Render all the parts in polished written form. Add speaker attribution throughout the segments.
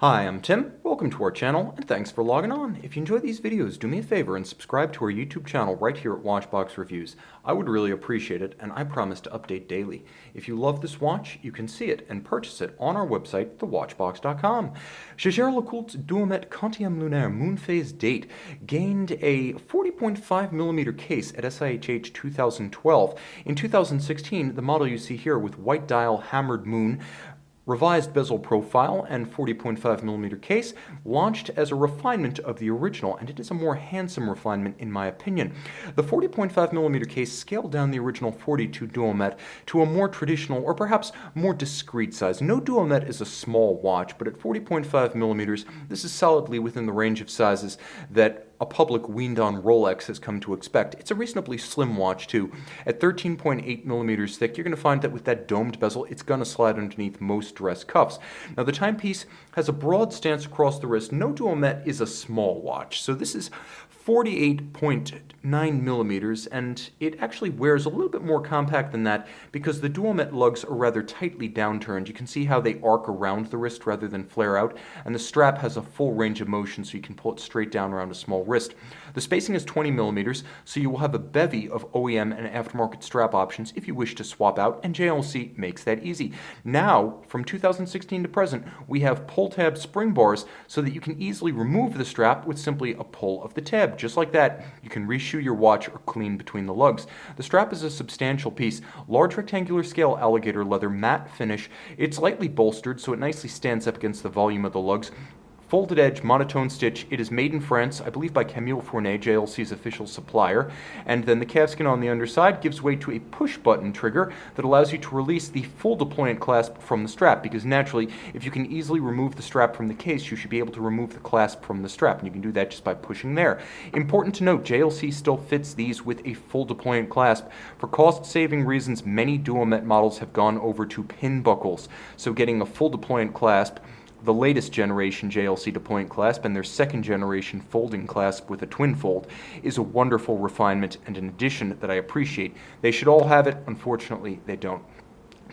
Speaker 1: Hi, I'm Tim. Welcome to our channel, and thanks for logging on. If you enjoy these videos, do me a favor and subscribe to our YouTube channel right here at Watchbox Reviews. I would really appreciate it, and I promise to update daily. If you love this watch, you can see it and purchase it on our website, thewatchbox.com. Jaeger-LeCoultre Duometre Quantieme Lunaire Moon Phase Date gained a 40.5mm case at SIHH 2012. In 2016, the model you see here with white dial hammered moon, revised bezel profile, and 40.5mm case launched as a refinement of the original, and it is a more handsome refinement in my opinion. The 40.5mm case scaled down the original 42 Duometre to a more traditional or perhaps more discreet size. No Duometre is a small watch, but at 40.5mm this is solidly within the range of sizes that a public weaned-on Rolex has come to expect. It's a reasonably slim watch too. At 13.8mm thick, you're going to find that with that domed bezel, it's going to slide underneath most dress cuffs. Now the timepiece has a broad stance across the wrist. No Duometre is a small watch, so this is 48.9mm, and it actually wears a little bit more compact than that because the Duometre lugs are rather tightly downturned. You can see how they arc around the wrist rather than flare out, and the strap has a full range of motion so you can pull it straight down around a small wrist. The spacing is 20mm, so you will have a bevy of OEM and aftermarket strap options if you wish to swap out, and JLC makes that easy. Now, from 2016 to present, we have pull-tab spring bars so that you can easily remove the strap with simply a pull of the tab. Just like that, you can reshoe your watch or clean between the lugs. The strap is a substantial piece, large rectangular scale alligator leather matte finish. It's lightly bolstered so it nicely stands up against the volume of the lugs. Folded edge, monotone stitch. It is made in France, I believe by Camille Fournet, JLC's official supplier. And then the calfskin on the underside gives way to a push-button trigger that allows you to release the full deployant clasp from the strap, because naturally, if you can easily remove the strap from the case, you should be able to remove the clasp from the strap, and you can do that just by pushing there. Important to note, JLC still fits these with a full deployant clasp. For cost-saving reasons, many Duometre models have gone over to pin buckles, so getting a full deployant clasp, the latest generation JLC deployant clasp and their second generation folding clasp with a twin fold, is a wonderful refinement and an addition that I appreciate. They should all have it. Unfortunately, they don't.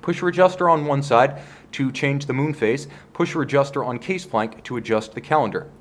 Speaker 1: Pusher adjuster on one side to change the moon phase, pusher adjuster on case flank to adjust the calendar.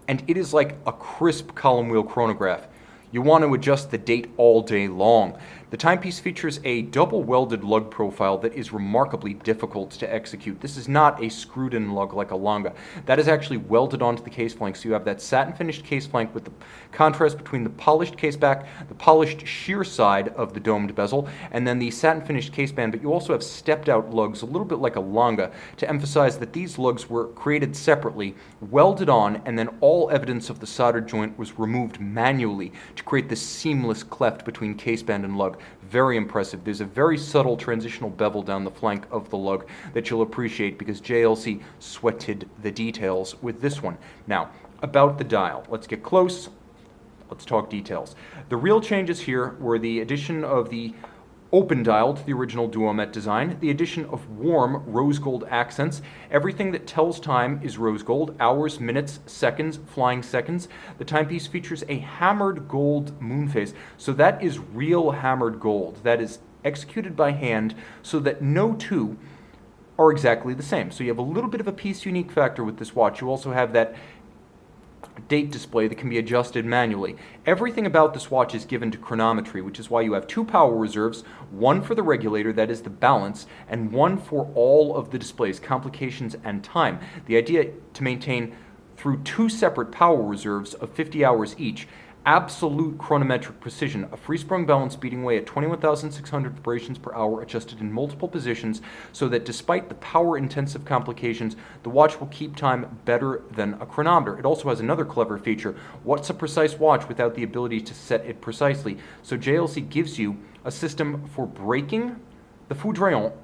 Speaker 1: And it is like a crisp column wheel chronograph. You want to adjust the date all day long. The timepiece features a double welded lug profile that is remarkably difficult to execute. This is not a screwed in lug like a longa. That is actually welded onto the case flank, so you have that satin finished case flank with the contrast between the polished case back, the polished sheer side of the domed bezel, and then the satin finished case band, but you also have stepped out lugs, a little bit like a longa, to emphasize that these lugs were created separately, welded on, and then all evidence of the solder joint was removed manually to create this seamless cleft between case band and lug. Very impressive. There's a very subtle transitional bevel down the flank of the lug that you'll appreciate because JLC sweated the details with this one. Now, about the dial. Let's get close. Let's talk details. The real changes here were the addition of the open dial to the original Duometre design, the addition of warm rose gold accents. Everything that tells time is rose gold: hours, minutes, seconds, flying seconds. The timepiece features a hammered gold moon phase, so that is real hammered gold. That is executed by hand so that no two are exactly the same. So you have a little bit of a piece unique factor with this watch. You also have that date display that can be adjusted manually. Everything about this watch is given to chronometry, which is why you have two power reserves, one for the regulator, that is the balance, and one for all of the displays, complications, and time. The idea to maintain through two separate power reserves of 50 hours each, absolute chronometric precision, a free-sprung balance beating away at 21,600 vibrations per hour adjusted in multiple positions so that despite the power-intensive complications, the watch will keep time better than a chronometer. It also has another clever feature. What's a precise watch without the ability to set it precisely? So JLC gives you a system for breaking the foudroyant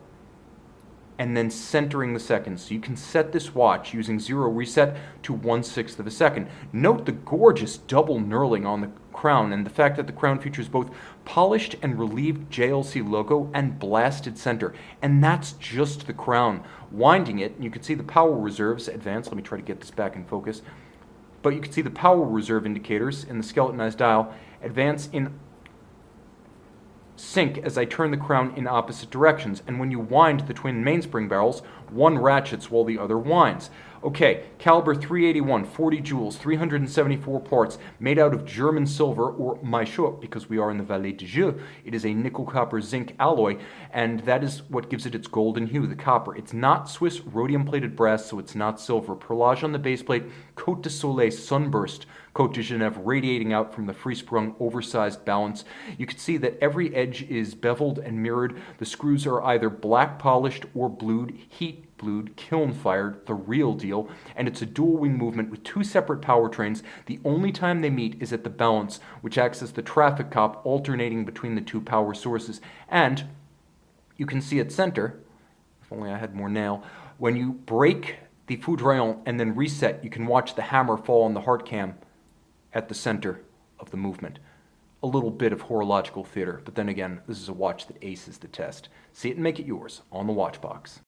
Speaker 1: and then centering the seconds. So you can set this watch using zero reset to 1/6 of a second. Note the gorgeous double knurling on the crown and the fact that the crown features both polished and relieved JLC logo and blasted center. And that's just the crown. Winding it, you can see the power reserves advance. Let me try to get this back in focus. But you can see the power reserve indicators in the skeletonized dial advance in sync as I turn the crown in opposite directions, and when you wind the twin mainspring barrels, one ratchets while the other winds. Okay, caliber 381, 40 joules, 374 parts, made out of German silver, or maillot, because we are in the Vallée de Joux. It is a nickel-copper-zinc alloy, and that is what gives it its golden hue, the copper. It's not Swiss rhodium-plated brass, so it's not silver. Perlage on the baseplate, Côte de Soleil sunburst, Côte de Genève radiating out from the free-sprung oversized balance. You can see that every edge is beveled and mirrored. The screws are either black polished or blued, heat blued, kiln fired, the real deal, and it's a dual wing movement with two separate powertrains. The only time they meet is at the balance, which acts as the traffic cop alternating between the two power sources. And you can see at center, if only I had more nail, when you break the foudroyant and then reset, you can watch the hammer fall on the heart cam at the center of the movement. A little bit of horological theater, but then again, this is a watch that aces the test. See it and make it yours on the Watchbox.